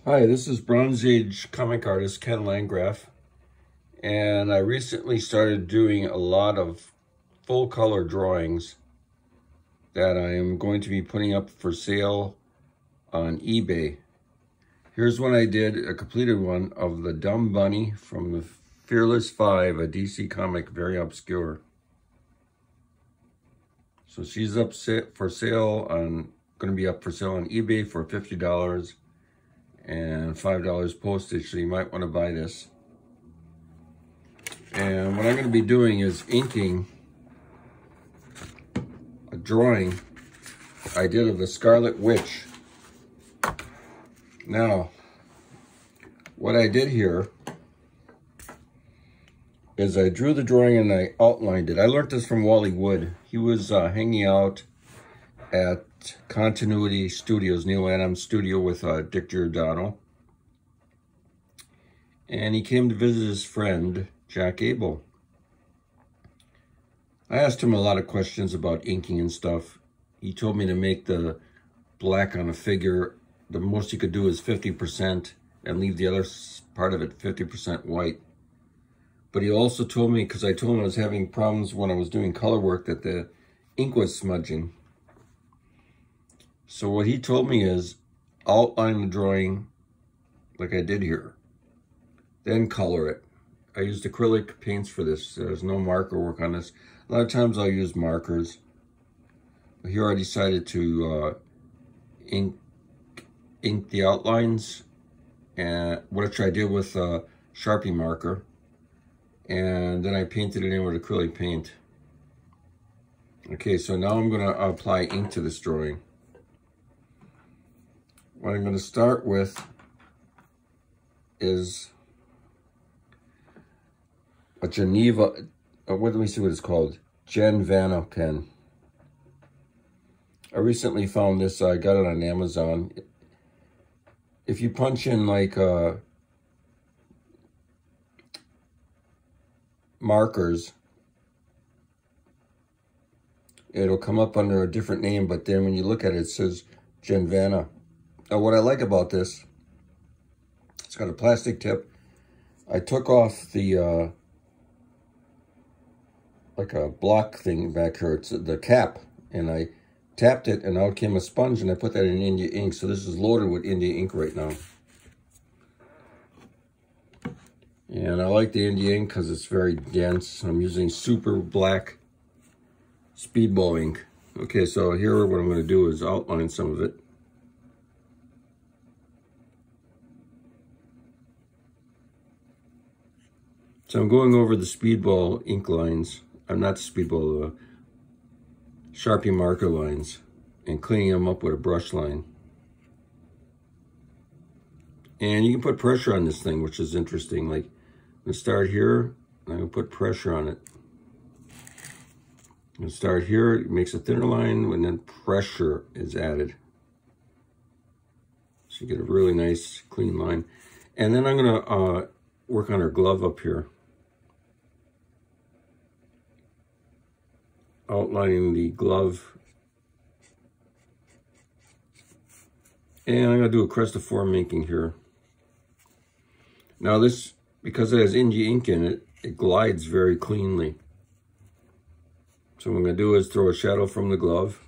Hi, this is Bronze Age comic artist Ken Landgraf, and I recently started doing a lot of full color drawings that I am going to be putting up for sale on eBay. Here's one I did, a completed one of the Dumb Bunny from the Fearless 5, a DC comic, very obscure. So she's up for sale on, going to be up for sale on eBay for $50. And $5 postage, so you might want to buy this. And what I'm going to be doing is inking a drawing I did of the Scarlet Witch. Now, what I did here is I drew the drawing and I outlined it. I learned this from Wally Wood. He was hanging out at Continuity Studios, Neil Adams' studio with Dick Giordano. And he came to visit his friend, Jack Abel. I asked him a lot of questions about inking and stuff. He told me to make the black on a figure. The most you could do is 50% and leave the other part of it 50% white. But he also told me, because I told him I was having problems when I was doing color work, that the ink was smudging. So what he told me is outline the drawing like I did here, then color it. I used acrylic paints for this. There's no marker work on this. A lot of times I'll use markers. But here I decided to ink the outlines, and which I did with a Sharpie marker. And then I painted it in with acrylic paint. Okay, so now I'm going to apply ink to this drawing. What I'm going to start with is a Geneva, let me see what it's called, Gen Vanna pen. I recently found this, I got it on Amazon. If you punch in like markers, it'll come up under a different name, but then when you look at it, it says Gen Vanna. Now, what I like about this, it's got a plastic tip. I took off the, like a block thing back here. It's the cap, and I tapped it, and out came a sponge, and I put that in India ink. So this is loaded with India ink right now. And I like the India ink because it's very dense. I'm using super black Speedball ink. Okay, so here what I'm going to do is outline some of it. So I'm going over the Speedball ink lines. I'm not Speedball, Sharpie marker lines, and cleaning them up with a brush line. And you can put pressure on this thing, which is interesting. Like, I'm gonna start here, and I'm gonna put pressure on it. I'm gonna start here, it makes a thinner line, and then pressure is added. So you get a really nice, clean line. And then I'm gonna work on her glove up here. Outlining the glove. And I'm going to do a crest of form inking here. Now this, because it has India ink in it, it glides very cleanly. So what I'm going to do is throw a shadow from the glove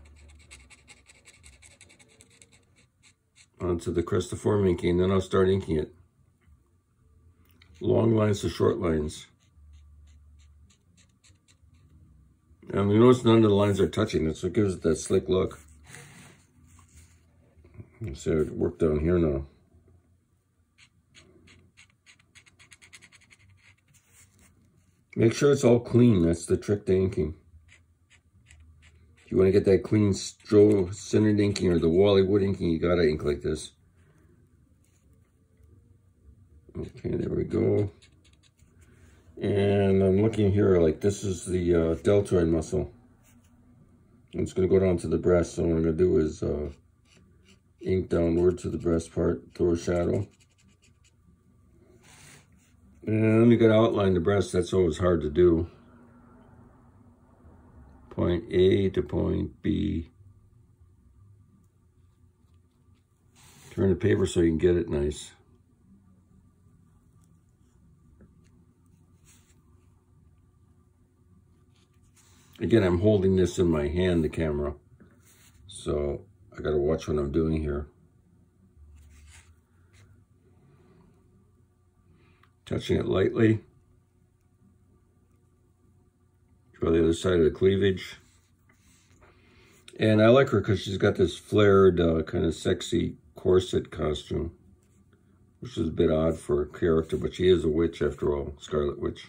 onto the crest of form inking, and then I'll start inking it. Long lines to short lines. And you notice none of the lines are touching it, so it gives it that slick look. Let's see it work down here now. Make sure it's all clean. That's the trick to inking. If you want to get that clean centered inking or the Wally Wood inking, you gotta ink like this. Okay, there we go. And I'm looking here, like this is the deltoid muscle. And it's going to go down to the breast. So what I'm going to do is ink downward to the breast part, throw a shadow. And you got to outline the breast. That's always hard to do. Point A to point B. Turn the paper so you can get it nice. Again, I'm holding this in my hand, the camera, so I gotta watch what I'm doing here. Touching it lightly. Draw the other side of the cleavage. And I like her because she's got this flared, kind of sexy corset costume, which is a bit odd for a character, but she is a witch after all, Scarlet Witch.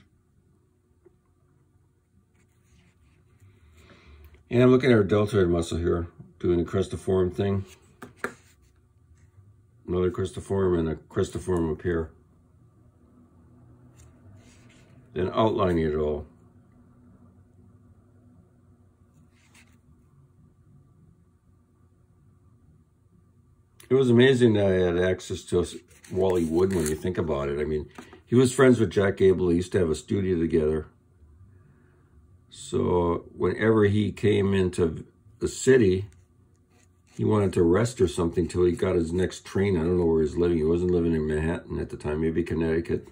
And I'm looking at her deltoid muscle here, doing a cristoform thing. Another cristoform and a cristoform up here. Then outlining it all. It was amazing that I had access to Wally Wood when you think about it. I mean, he was friends with Jack Gable. They used to have a studio together. So whenever he came into the city, he wanted to rest or something till he got his next train. I don't know where he's living. He wasn't living in Manhattan at the time, maybe Connecticut.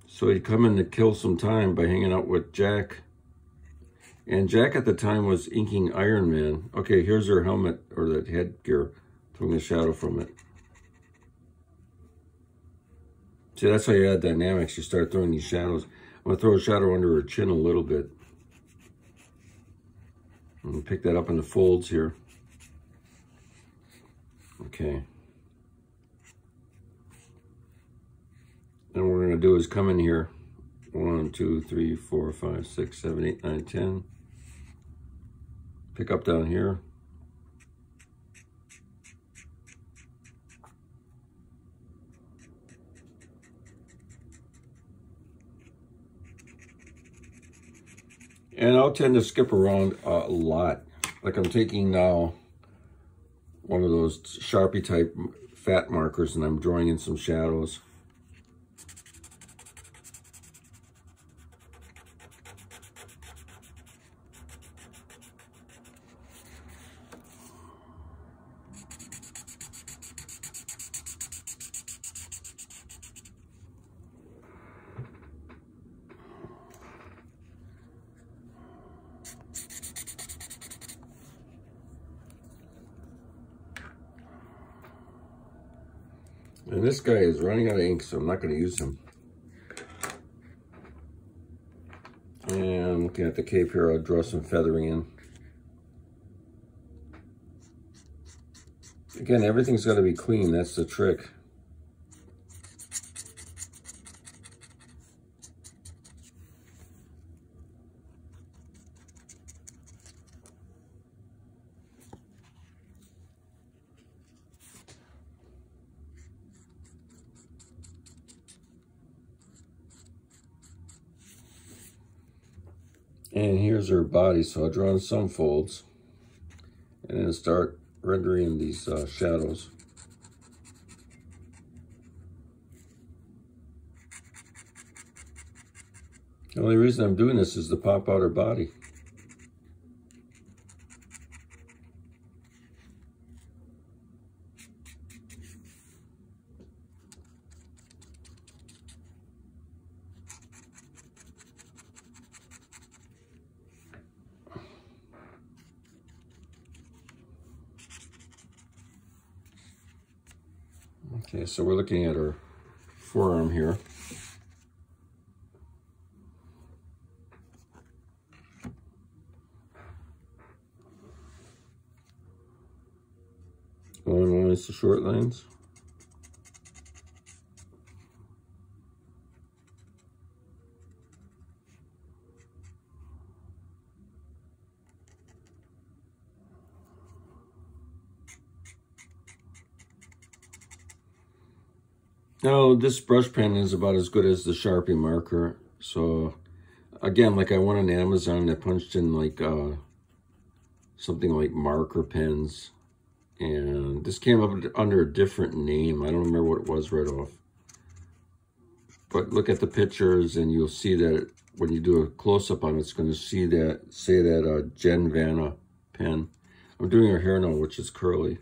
So he'd come in to kill some time by hanging out with Jack. And Jack at the time was inking Iron Man. Okay, here's her helmet, or that headgear, throwing the shadow from it. See, that's how you add dynamics. You start throwing these shadows. I'm gonna throw a shadow under her chin a little bit. And pick that up in the folds here. Okay. And what we're gonna do is come in here. 1, 2, 3, 4, 5, 6, 7, 8, 9, 10. Pick up down here. And I'll tend to skip around a lot. Like I'm taking now one of those Sharpie type fat markers and I'm drawing in some shadows. And this guy is running out of ink, so I'm not going to use him. And looking at the cape here, I'll draw some feathering in. Again, everything's got to be clean. That's the trick. And here's her body, so I'll draw in some folds and then start rendering these shadows. The only reason I'm doing this is to pop out her body. Okay, so we're looking at her forearm here. Long lines to short lines. Now, this brush pen is about as good as the Sharpie marker. So, again, like I went on Amazon and I punched in like something like marker pens. And this came up under a different name. I don't remember what it was right off. But look at the pictures and you'll see that when you do a close-up on it, it's going to say that Gen Vanna pen. I'm doing her hair now, which is curly.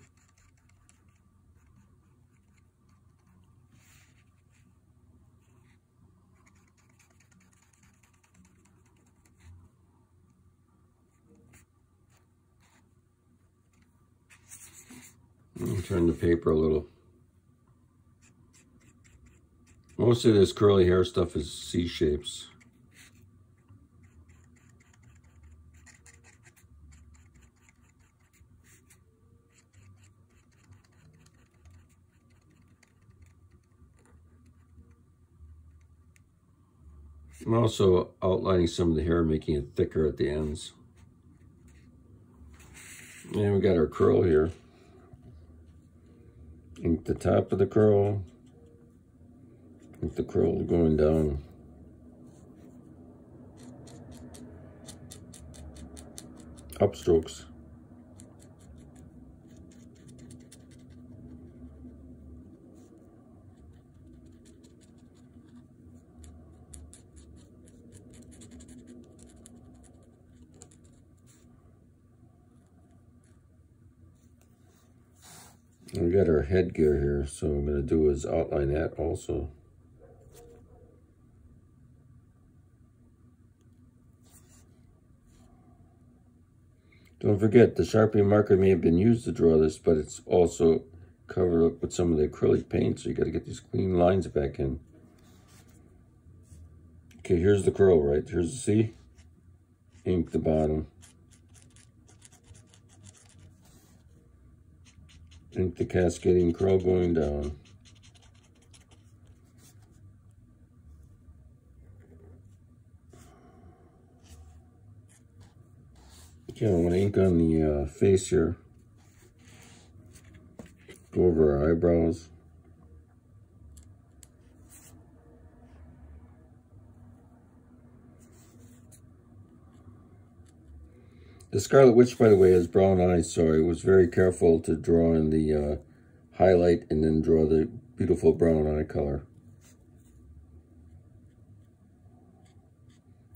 Turn the paper a little. Most of this curly hair stuff is C shapes. I'm also outlining some of the hair, making it thicker at the ends. And we got our curl here. Ink the top of the curl. Ink the curl going down. Upstrokes. We got our headgear here, so what I'm going to do is outline that also. Don't forget, the Sharpie marker may have been used to draw this, but it's also covered up with some of the acrylic paint, so you got to get these clean lines back in. Okay, here's the curl, right? Here's the C. Ink the bottom. Ink the cascading curl going down. Okay, I want to ink on the face here. Go over our eyebrows. The Scarlet Witch, by the way, has brown eyes, so I was very careful to draw in the highlight and then draw the beautiful brown eye color.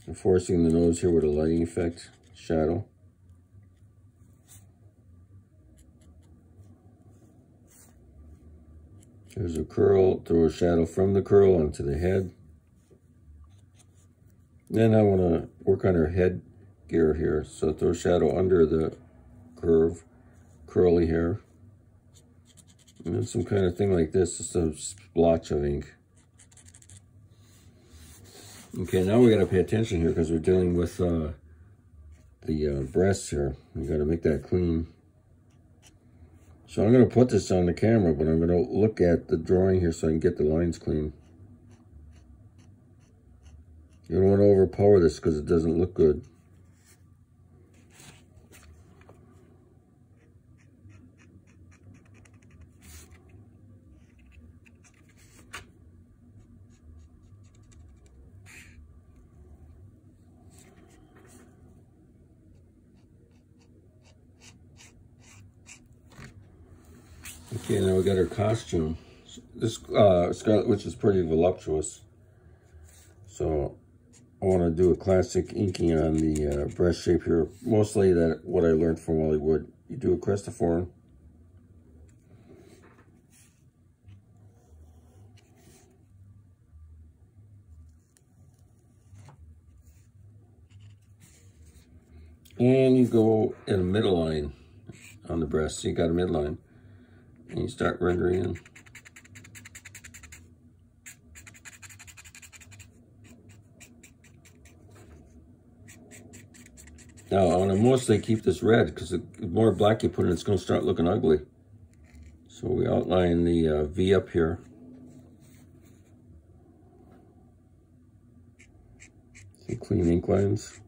I'm forcing the nose here with a lighting effect, shadow. There's a curl, throw a shadow from the curl onto the head. Then I want to work on her head gear here, so throw shadow under the curve, curly hair, and then some kind of thing like this, just a splotch of ink. Okay, now we got to pay attention here because we're dealing with the breasts here. We got to make that clean. So I'm going to put this on the camera, but I'm going to look at the drawing here so I can get the lines clean. You don't want to overpower this because it doesn't look good. Okay, now we got our costume. This Scarlet Witch is pretty voluptuous, so I want to do a classic inking on the breast shape here. Mostly that what I learned from Wally Wood. You do a crestoform. And you go in a middle line on the breast. So you got a midline. And you start rendering in. Now, I want to mostly keep this red because the more black you put in, it's going to start looking ugly. So we outline the V up here. Some clean ink lines.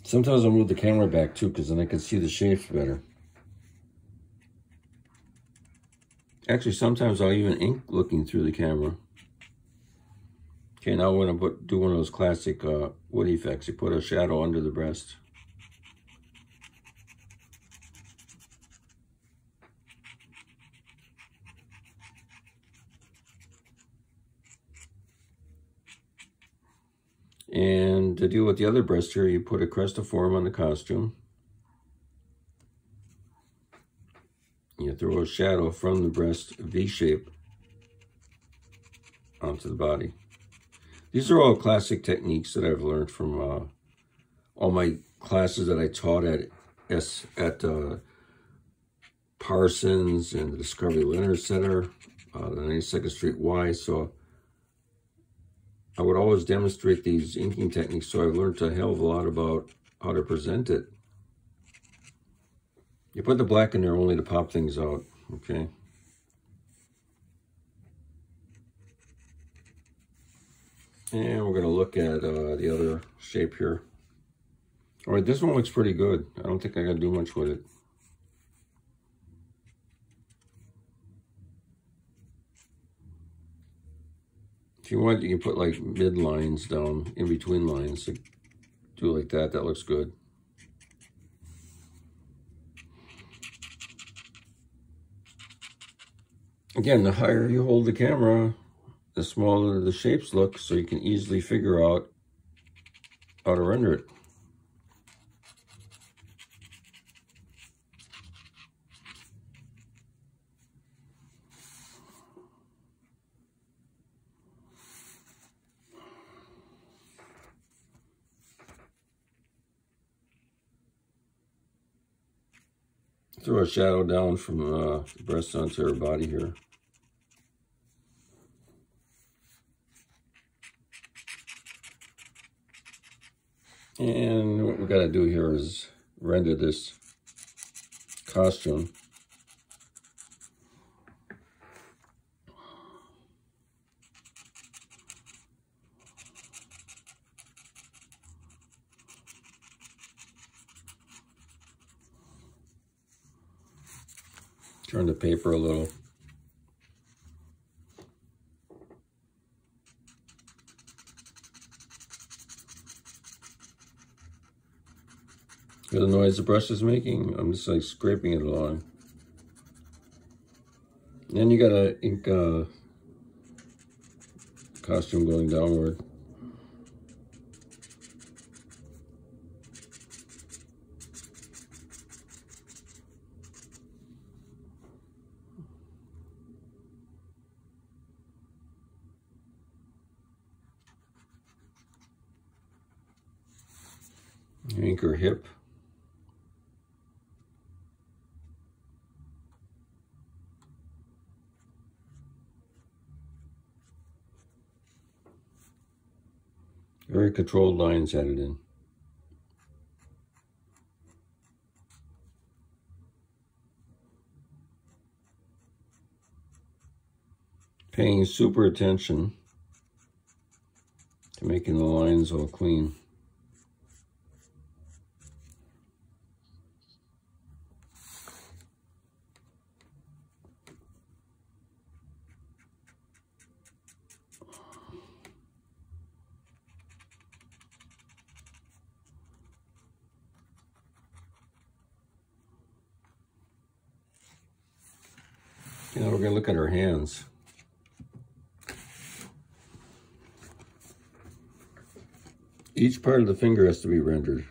Sometimes I'll move the camera back too because then I can see the shapes better. Actually, sometimes I'll even ink looking through the camera. Okay, now we're going to do one of those classic wood effects. You put a shadow under the breast. And to deal with the other breast here, you put a crestoform on the costume. You throw a shadow from the breast, V-shape, onto the body. These are all classic techniques that I've learned from all my classes that I taught at Parsons and the Discovery Learner Center, the 92nd Street Y. So I would always demonstrate these inking techniques, so I've learned a hell of a lot about how to present it. You put the black in there only to pop things out, okay? And we're going to look at the other shape here. All right, this one looks pretty good. I don't think I got to do much with it. If you want, you can put like mid lines down in between lines. So do it like that. That looks good. Again, the higher you hold the camera, the smaller the shapes look, so you can easily figure out how to render it. Throw a shadow down from the breast onto her body here. And what we got to do here is render this costume. Turn the paper a little. Hear the noise the brush is making? I'm just like scraping it along. And then you got a ink costume going downward. Ink her hip. Very controlled lines added in. Paying super attention to making the lines all clean. Now we're going to look at her hands. Each part of the finger has to be rendered.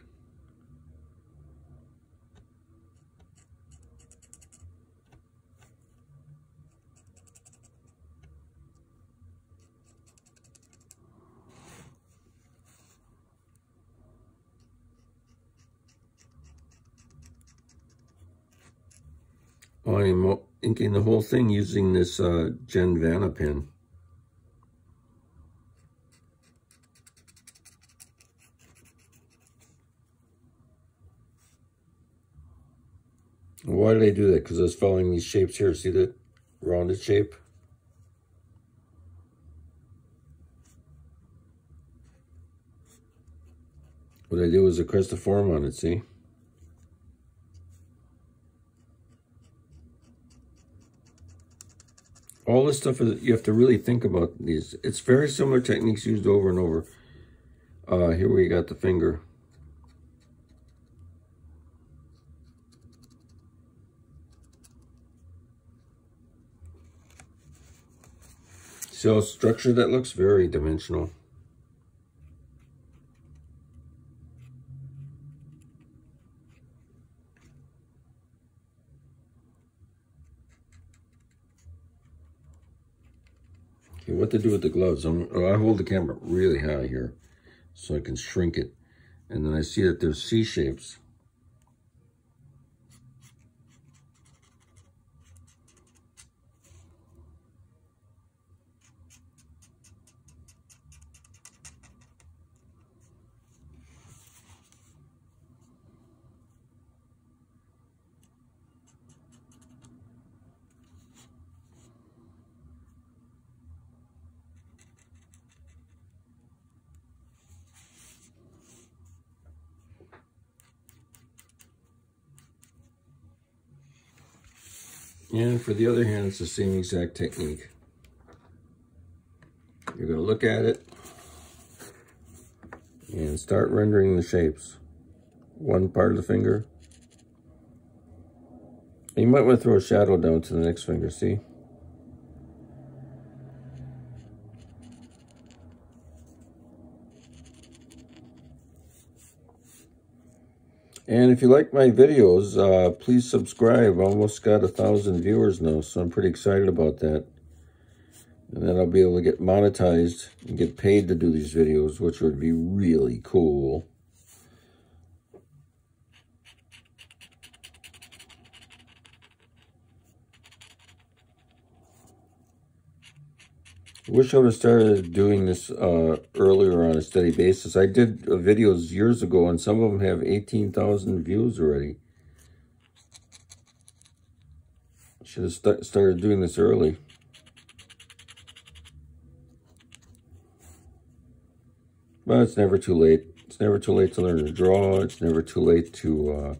I'm inking the whole thing using this Gen Vanna pen. Why did I do that? Because I was following these shapes here. See the rounded shape? What I did was a cristiform on it, see? All this stuff is, you have to really think about these. It's very similar techniques used over and over. Here we got the finger. See how structured that looks? Very dimensional. Okay, what to do with the gloves? I hold the camera really high here so I can shrink it. And then I see that there's C shapes. And for the other hand, it's the same exact technique. You're going to look at it and start rendering the shapes. One part of the finger. And you might want to throw a shadow down to the next finger, see? And if you like my videos, please subscribe. I almost got 1,000 viewers now, so I'm pretty excited about that. And then I'll be able to get monetized and get paid to do these videos, which would be really cool. I wish I would have started doing this earlier on a steady basis. I did videos years ago, and some of them have 18,000 views already. Should have started doing this early. But it's never too late. It's never too late to learn to draw. It's never too late to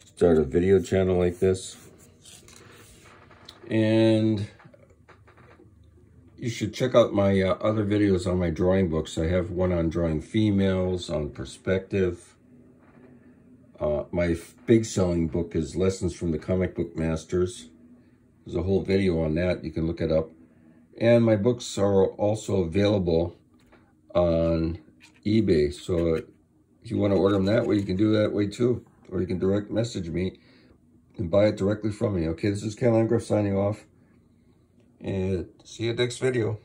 start a video channel like this. And you should check out my other videos on my drawing books. I have one on drawing females, on perspective. My big selling book is Lessons from the Comic Book Masters. There's a whole video on that. You can look it up. And my books are also available on eBay. So if you want to order them that way, you can do that way too. Or you can direct message me and buy it directly from me. Okay, this is Landgraf signing off. And see you next video.